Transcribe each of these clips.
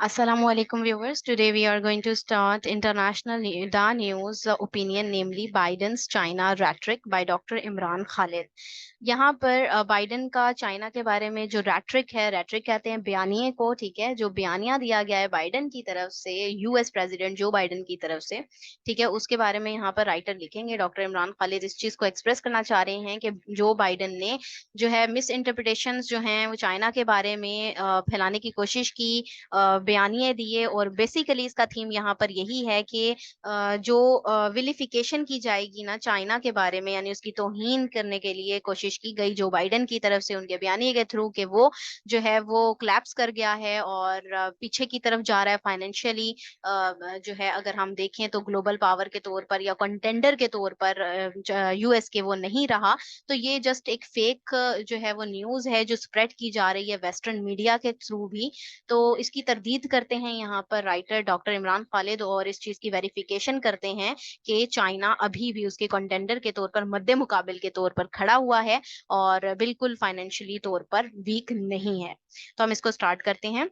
Assalamualaikum viewers. Today we are going to start international Da news opinion, namely Biden's China rhetoric by Dr. Imran Khalid. यहाँ पर Biden का China के बारे में जो रैट्रिक है, रैट्रिक कहते हैं बयानिए को, ठीक है, जो बयानिया दिया गया है बाइडेन की तरफ से, यूएस प्रेसिडेंट जो बाइडेन की तरफ से, ठीक है, उसके बारे में यहाँ पर राइटर लिखेंगे। डॉक्टर इमरान खालिद इस चीज को एक्सप्रेस करना चाह रहे हैं कि जो बाइडेन ने जो है मिस इंटरप्रिटेशन जो हैं वो चाइना के बारे में फैलाने की कोशिश की, बयानिए दिए, और बेसिकली इसका थीम यहाँ पर यही है कि जो विलिफिकेशन की जाएगी ना चाइना के बारे में, यानी उसकी तौहीन करने के लिए कोशिश की गई जो बाइडेन की तरफ से उनके बयानिए के थ्रू, कि वो जो है वो क्लैप्स कर गया है और पीछे की तरफ जा रहा है फाइनेंशियली। जो है अगर हम देखें तो ग्लोबल पावर के तौर पर या कंटेंडर के तौर पर यूएस के वो नहीं रहा। तो ये जस्ट एक फेक जो है वो न्यूज़ है जो स्प्रेड की जा रही है वेस्टर्न मीडिया के थ्रू भी। तो इसकी तरदीद करते हैं यहाँ पर राइटर डॉक्टर इमरान खालिद, और इस चीज़ की वेरिफिकेशन करते हैं कि चाइना अभी भी उसके कंटेंडर के तौर पर, मद्दे मुकाबिल के तौर पर खड़ा हुआ है और बिल्कुल फाइनेंशियली तौर पर वीक नहीं है। तो हम इसको स्टार्ट करते हैं।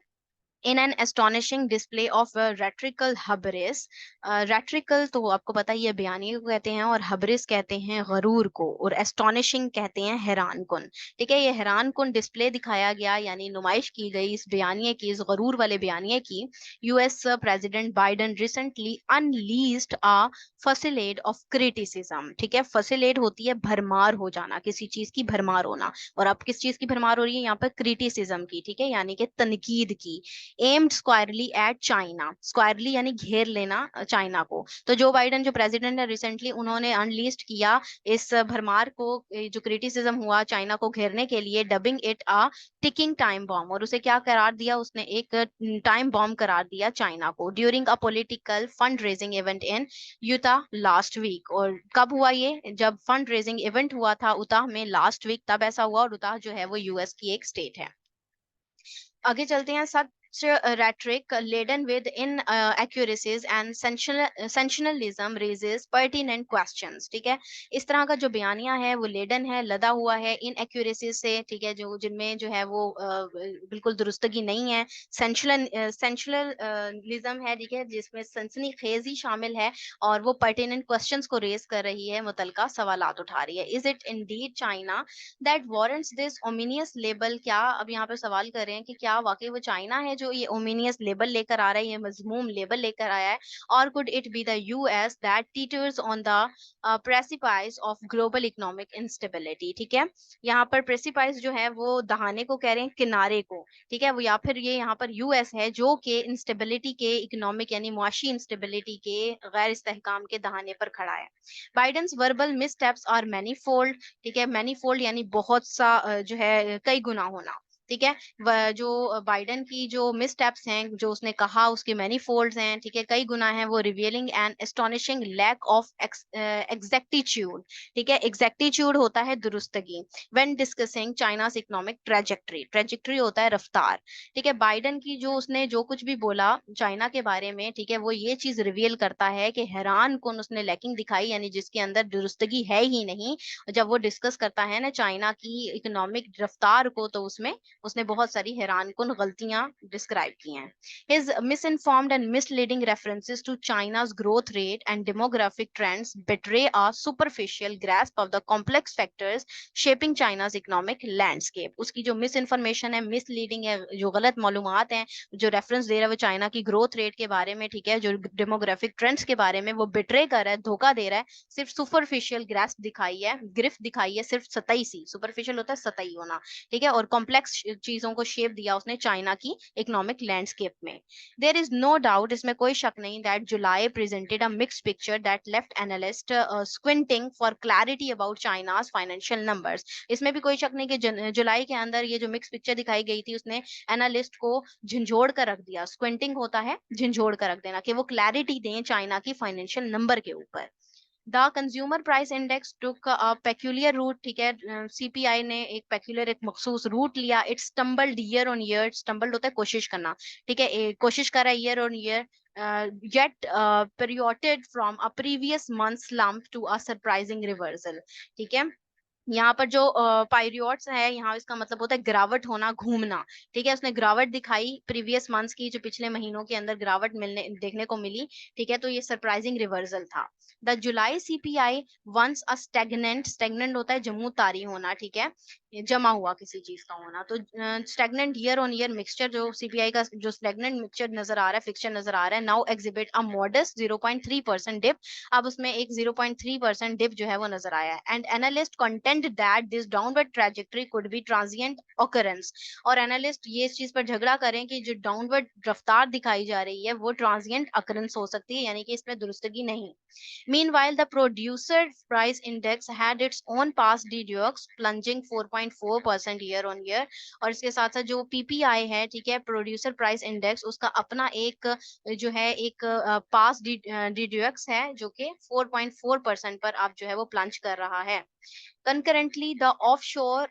In an astonishing display of rhetorical hubris. Rhetorical तो आपको पता ही है बयानी को कहते हैं, और हबरिस कहते हैं गरूर को, और एस्टोनिशिंग कहते हैं हैरान कुन। ठीक है, ये हैरान कुन डिस्प्ले दिखाया गया, यानी नुमाइश की गई इस बयानिए की, इस गरूर वाले बयानिए की। US president Biden recently unleashed a fusillade of criticism. ठीक है, फसिलेट होती है भरमार हो जाना, किसी चीज की भरमार होना, और अब किस चीज की भरमार हो रही है यहाँ पर? क्रिटिसिज्म की, ठीक है, यानी कि तनकीद की। Aimed squarely at China, squarely यानी घेर लेना चाइना को। तो जो बाइडन जो प्रेसिडेंट है रिसेंटली, उन्होंने अनलीस्ट किया इस भरमार को, जो क्रिटिसिज्म हुआ चाइना को घेरने के लिए, dubbing it a ticking time bomb, और उसे क्या करार दिया? उसने एक टाइम बॉम्ब करार दिया चाइना को, during a political fund raising event in Utah last week. और कब हुआ ये? जब फंड रेजिंग इवेंट हुआ था उताह में लास्ट वीक, तब ऐसा हुआ, और उताह जो है वो यूएस की एक स्टेट है। आगे चलते हैं। सच rhetoric laden with inaccuracies and sensationalism raises pertinent questions। ठीक है, इस तरह का जो बयानिया है वो लेडन है, लदा हुआ है inaccuracies से, ठीक है, जो जिनमें जो है वो बिल्कुल दुरुस्तगी नहीं है। सेंशनलिज्म है, ठीक है, जिसमें सनसनीखेजी शामिल है, और वो पर्टिनेंट क्वेश्चंस को रेज कर रही है, मुतलका सवालात उठा रही है। Is it Indeed China that warrants this ओमिनियस label? क्या अब यहाँ पे सवाल कर रहे हैं कि क्या वाकई वो चाइना है जो ये ओमिनियस लेबल लेकर आ रहा है, ये मजमूम लेबल लेकर आया है? और could it be the US that teeters on the precipice of global economic instability? ठीक है, यहाँ पर प्रेसिपाइस जो है वो दहाने को कह रहे हैं, किनारे को, ठीक है, वो, या फिर ये यहाँ पर यूएस है जो कि इंस्टेबिलिटी के, इकोनॉमिक यानी मुआशी इंस्टेबिलिटी के, गैर इस्तेहकाम के दहाने पर खड़ा है। Biden's verbal मिसस्टेप्स are manifold. ठीक है, मैनीफोल्ड यानी बहुत सा, जो है कई गुना होना। ठीक है, जो बाइडेन की जो मिसस्टेप्स हैं, जो उसने कहा, उसके मैनीफोल्ड्स हैं, ठीक है, कई गुना हैं, वो revealing and astonishing lack of exactitude. ठीक है, एग्जैक्टिट्यूड होता है दुरुस्तगी। When discussing China's economic trajectory, trajectory होता है रफ्तार। ठीक है, बाइडेन की जो, उसने जो कुछ भी बोला चाइना के बारे में, ठीक है, वो ये चीज रिवील करता है कि हैरान कुन उसने लैकिंग दिखाई, यानी जिसके अंदर दुरुस्तगी है ही नहीं। जब वो डिस्कस करता है ना चाइना की इकोनॉमिक रफ्तार को, तो उसमें उसने बहुत सारी हैरान कुन गलतियां डिस्क्राइब की हैं। His misinformed and misleading references to China's growth rate and demographic trends betray a superficial grasp of the complex factors shaping China's economic landscape। उसकी जो मिस इन्फॉर्मेशन है, मिसलीडिंग है, जो गलत मालूमात हैं, जो रेफरेंस दे रहा है वो चाइना की ग्रोथ रेट के बारे में, ठीक है, जो डेमोग्राफिक ट्रेंड्स के बारे में, वो बिट्रे कर रहा है, धोखा दे रहा है। सिर्फ सुपरफिशियल ग्रास्प दिखाई है, गिरफ्त दिखाई है, सिर्फ सतही सी, सुपरफिशियल होता है सतही होना, ठीक है, और कॉम्प्लेक्स चीजों को शेप दिया उसने चाइना की इकोनॉमिक लैंडस्केप में। देयर इज नो डाउट, इसमें कोई शक नहीं, that July presented a mixed picture that left analyst squinting for clarity about China's financial numbers. इसमें भी कोई शक नहीं कि जुलाई के अंदर ये जो मिक्स पिक्चर दिखाई गई थी, उसने एनालिस्ट को झंझोड़ कर रख दिया। स्क्विंटिंग होता है झंझोड़ कर रख देना, कि वो क्लैरिटी दें चाइना की फाइनेंशियल नंबर के ऊपर। The consumer price index took a peculiar route. ठीक है, सीपीआई ने एक पेक्यूलियर, एक मखसूस रूट लिया। It stumbled year on year, stumbled होता है कोशिश करना, ठीक है, कोशिश कर रहा है year on year, yet perioded from a previous month slump to a surprising reversal। ठीक है, यहाँ पर जो पायरियोट्स है, यहाँ इसका मतलब होता है गिरावट होना, घूमना। ठीक है, उसने गिरावट दिखाई प्रीवियस मंथ्स की, जो पिछले महीनों के अंदर गिरावट मिलने देखने को मिली। ठीक है, तो ये सरप्राइजिंग रिवर्सल था। The July CPI once a stagnant, stagnant होता है जम्मू तारी होना, ठीक है, ये जमा हुआ किसी चीज का होना। तो stagnant year on year mixture, जो सीपीआई का जो स्टेगनेंट मिक्सचर नजर आ रहा है, फिक्सचर नजर आ रहा है, now exhibit a modest 0.3% dip. अब उसमें एक 0.3% डिप जो है वो नजर आया है। And analyst content that this downward trajectory could be transient occurrence. और एनालिस्ट ये इस चीज पर झगड़ा करें कि जो डाउनवर्ड रफ्तार दिखाई जा रही है वो ट्रांजिएंट ऑकरेंस हो सकती है, यानी कि इसमें दुरुस्तगी नहीं। Meanwhile, the producer price index had its own past deducts, plunging 4.4% year on year। और इसके साथ साथ जो पीपीआई है, ठीक है, प्रोड्यूसर प्राइस इंडेक्स, उसका अपना एक जो है एक पास डिडक्स है, जो कि 4.4% पर अब जो है वो प्लंज कर रहा है। Concurrently, the offshore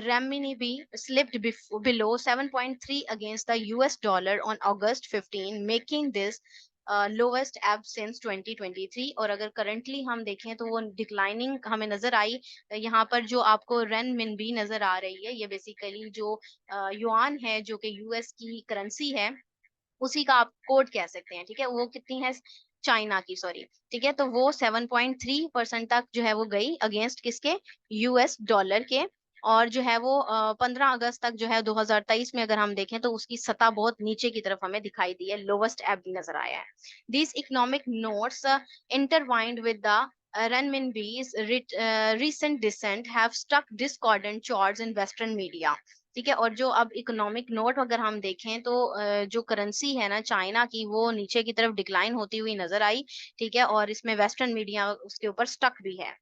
renminbi slipped below 7.3 against the US dollar on August 15, making this lowest ebb since 2023। और अगर करंटली हम देखें तो वो डिक्लाइनिंग हमें नजर आई। यहाँ पर जो आपको रेन मिनबी नजर आ रही है, ये बेसिकली जो युआन है, जो कि यूएस की करेंसी है, उसी का आप कोड कह सकते हैं। ठीक है, वो कितनी है, चाइना की, सॉरी। ठीक है, तो वो 7.3% तक जो है वो गई अगेंस्ट किसके, यूएस डॉलर के। और जो है वो 15 अगस्त तक जो है 2023 में अगर हम देखें तो उसकी सतह बहुत नीचे की तरफ हमें दिखाई दी है, लोवेस्ट एब नजर आया है। This economic notes intertwined with the renminbi's recent descent have struck discordant chords in western media। ठीक है, और जो अब इकोनॉमिक नोट अगर हम देखें तो जो करेंसी है ना चाइना की, वो नीचे की तरफ डिक्लाइन होती हुई नजर आई। ठीक है, और इसमें वेस्टर्न मीडिया उसके ऊपर स्टक भी है।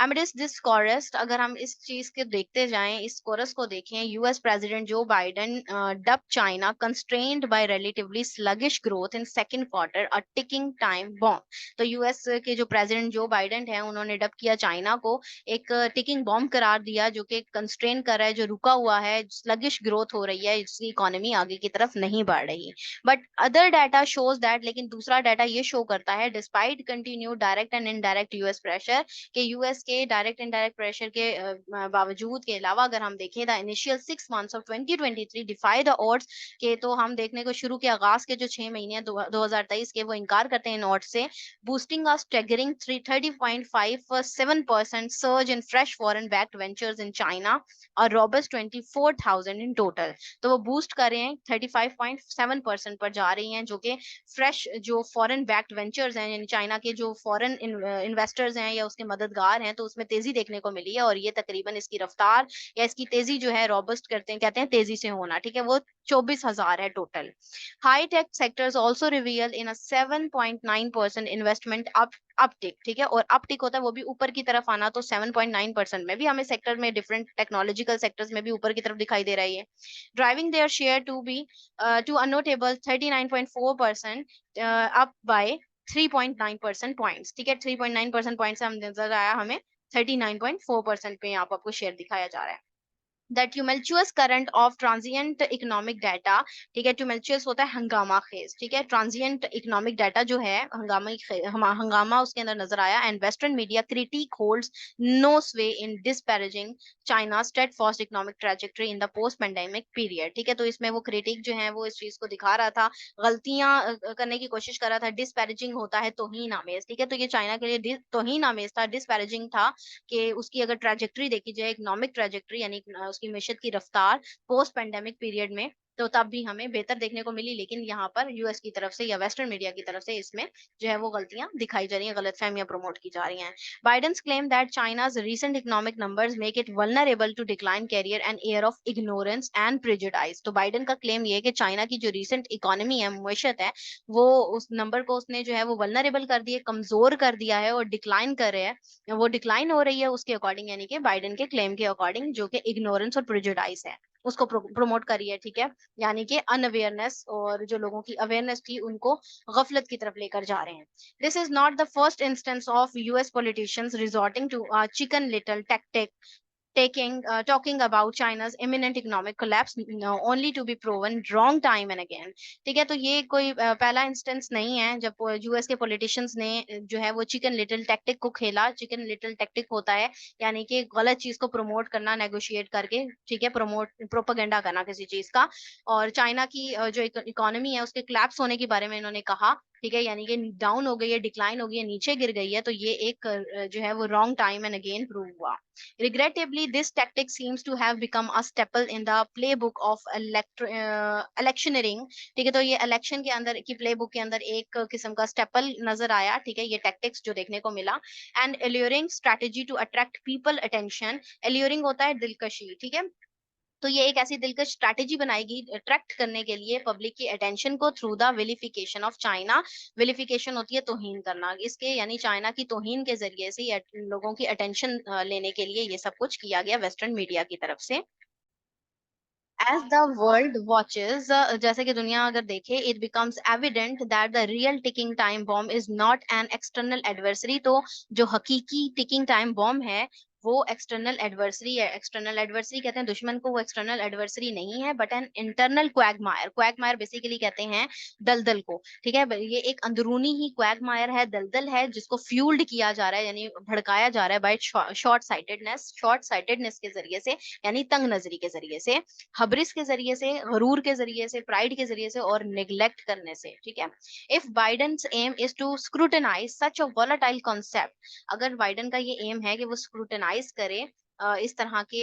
Amidst दिस कोरस, अगर हम इस चीज के देखते जाएं, इस कोरस को देखें, US president Joe Biden dub China constrained by relatively sluggish growth in second quarter a ticking time bomb. तो यूएस के जो प्रेसिडेंट जो बाइडेन है, उन्होंने डब किया चाइना को एक टिकिंग बॉम्ब करार दिया, जो कि कंस्ट्रेन कर रहा है, जो रुका हुआ है, स्लगिश ग्रोथ हो रही है, इसकी इकोनॉमी आगे की तरफ नहीं बढ़ रही। But other data shows that, लेकिन दूसरा डाटा ये शो करता है, despite continue direct and indirect US pressure, के यूएस के डायरेक्ट इनडायरेक्ट प्रेशर के बावजूद के अलावा अगर हम देखें, the initial 6 months of 2023 defy the odds, के तो हम देखने को शुरू के आगाज के जो 6 महीने 2023 के, वो इनकार करते हैं इन ऑड्स से, boosting a staggering 30.57% surge in fresh foreign backed ventures in China, a robust 24,000 in total। तो वो बूस्ट कर रहे हैं, 35.7% पर जा रही हैं, जो कि फ्रेश जो फॉरेन बैक्ड वेंचर्स हैं, यानी चाइना के जो फॉरेन इन्वेस्टर्स हैं या उसके मददगार हैं, तो उसमें तेजी देखने को मिली है। और ये तकरीबन इसकी रफ्तार या इसकी तेजी जो है, रॉबस्ट करते हैं, कहते हैं तेजी से होना, ठीक है, वो 24,000 है total. High tech sectors also reveal in a 7.9% investment uptick। ठीक है, और uptick होता है वो भी ऊपर की तरफ आना, तो 7.9% में भी हमें सेक्टर में, डिफरेंट टेक्नोलॉजिकल सेक्टर्स में भी ऊपर की तरफ दिखाई दे रही है। Driving their share to be to a notable 39.4%, up by 3.9% points. ठीक है, 3.9% पॉइंट से हम नजर आया हमें 39.4% पे यहाँ पर आपको शेयर दिखाया जा रहा है। That tumultuous current of transient economic data। ठीक है, tumultuous होता है हंगामा खेज। ठीक है, ट्रांजिएंट इकोनॉमिक डाटा जो है, हंगामा उसके अंदर नजर आया। And western media critic holds no sway in disparaging China steadfast economic trajectory in the post pandemic period. ठीक है, तो इसमें वो क्रिटिक जो है वो इस चीज को दिखा रहा था, गलतियां करने की कोशिश कर रहा था। डिस्पैरेजिंग होता है तौहीन आमेज। ठीक है, तो ये चाइना के लिए तौहीन आमेज था, डिस्पैरेजिंग था, कि उसकी अगर ट्रैजेक्टरी देखी जाए, इकोनॉमिक ट्रैजेक्टरी, यानी उसकी मिशन की रफ्तार पोस्ट पेंडेमिक पीरियड में, तो तब भी हमें बेहतर देखने को मिली। लेकिन यहाँ पर यूएस की तरफ से या वेस्टर्न मीडिया की तरफ से इसमें जो है वो गलतियां दिखाई जा रही हैं, गलतफहमियां प्रमोट की जा रही हैं। Biden's claim that China's recent economic numbers make it vulnerable to decline carrier and air of ignorance and prejudice. तो बाइडेन का क्लेम ये है कि चाइना की जो रीसेंट इकोनॉमी है, मुआशत है, वो उस नंबर को उसने जो है वो वल्नरेबल कर दिया, कमजोर कर दिया है, और डिक्लाइन कर रहे हैं, वो डिक्लाइन हो रही है उसके अकॉर्डिंग, यानी कि बाइडेन के क्लेम के अकॉर्डिंग, जो कि इग्नोरेंस और प्रेजुडाइज है, उसको प्रमोट करी है। ठीक है, यानी कि अनअवेयरनेस, और जो लोगों की अवेयरनेस थी उनको गफलत की तरफ लेकर जा रहे हैं। This is not the first instance of US politicians resorting to chicken little tactic talking about China's imminent economic collapse only to be proven wrong time and again। ठीक है, तो ये कोई पहला इंस्टेंस नहीं है जब यूएस के पॉलिटिशियंस ने जो है वो चिकन लिटिल टैक्टिक को खेला। चिकन लिटिल टैक्टिक होता है यानी कि गलत चीज को प्रमोट करना नेगोशिएट करके, ठीक है, प्रमोट प्रोपेगेंडा करना किसी चीज का। और चाइना की जो इकोनॉमी है उसके क्लैप्स होने के बारे में इन्होंने कहा, ठीक है, यानी कि डाउन हो गई है, डिक्लाइन हो गई है, नीचे गिर गई है। तो ये एक जो है वो wrong time and again prove हुआ। Regrettably, this tactic seems to have become a staple in the playbook of electioneering। ठीक है, तो ये इलेक्शन के अंदर की प्लेबुक के अंदर एक किस्म का स्टेपल नजर आया, ठीक है, ये टैक्टिक्स जो देखने को मिला। And alluring strategy to attract people attention. Alluring होता है दिलकशी, ठीक है, तो ये एक ऐसी दिलकश स्ट्रैटेजी बनाएगी अट्रैक्ट करने के लिए पब्लिक की अटेंशन को through the vilification of China. Vilification होती है तौहीन करना, इसके यानी चाइना की तौहीन के जरिए से लोगों की अटेंशन लेने के लिए ये सब कुछ किया गया वेस्टर्न मीडिया की तरफ से। एज द वर्ल्ड वॉचेज, जैसे कि दुनिया अगर देखे, it becomes evident that the real ticking time bomb is not an external adversary. तो जो हकीकी टिकिंग टाइम बॉम्ब है वो एक्सटर्नल एडवर्सरी है। एक्सटर्नल एडवर्सरी कहते हैं दुश्मन को, वो एक्सटर्नल एडवर्सरी नहीं है but an internal Quagmire. Quagmire basically कहते हैं दलदल को, ठीक है, ये एक अंदरूनी ही क्वैगमायर है, दलदल है जिसको फ्यूल्ड किया जा रहा है यानी भड़काया जा रहा है बाय शॉर्ट साइटेडनेस के जरिए से, यानी तंग नजरी के जरिए से, हब्रिस के जरिए से, गरूर के जरिए से, प्राइड के जरिए से और निग्लेक्ट करने से, ठीक है। If Biden's aim is to scrutinize such a volatile concept, अगर बाइडेन का ये एम है कि वो स्क्रूटनाइज करे इस तरह के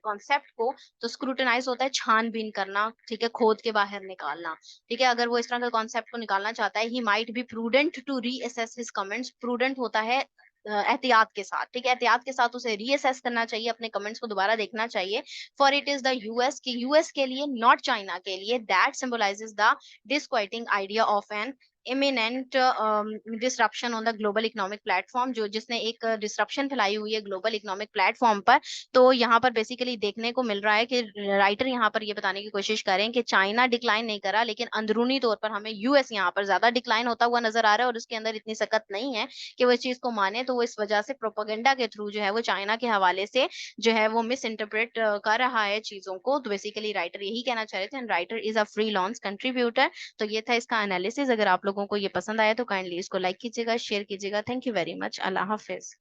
कॉन्सेप्ट को, तो स्क्रूटनाइज होता है छानबीन करना, ठीक है, खोद के बाहर निकालना, ठीक है। अगर वो इस तरह के कॉन्सेप्ट को निकालना चाहता है, he might be prudent to reassess his comments. Prudent होता है एहतियात के साथ, ठीक है, एहतियात के साथ उसे रीअसेस करना चाहिए, अपने कमेंट्स को दोबारा देखना चाहिए। For it is the US की, यूएस के लिए, नॉट चाइना के लिए, that symbolizes the disquieting idea of an imminent disruption on the global economic platform, जो जिसने एक डिसरप्शन फैलाई हुई है ग्लोबल इकोनॉमिक प्लेटफॉर्म पर। तो यहाँ पर बेसिकली देखने को मिल रहा है कि राइटर यहाँ पर ये बताने की कोशिश करें कि चाइना डिक्लाइन नहीं करा, लेकिन अंदरूनी तौर पर हमें यूएस यहाँ पर ज्यादा डिक्लाइन होता हुआ नजर आ रहा है और उसके अंदर इतनी सख्त नहीं है कि वो इस चीज को माने। तो वो इस वजह से प्रोपेगेंडा के थ्रू जो है वो चाइना के हवाले से जो है वो मिस इंटरप्रेट कर रहा है चीजों को। तो बेसिकली राइटर यही कहना चाह रहे थे, and writer is a freelance contributor. तो ये था इसका एनालिसिस। अगर आप लोगों को ये पसंद आया तो काइंडली इसको लाइक कीजिएगा, शेयर कीजिएगा। Thank you very much. Allah Hafiz.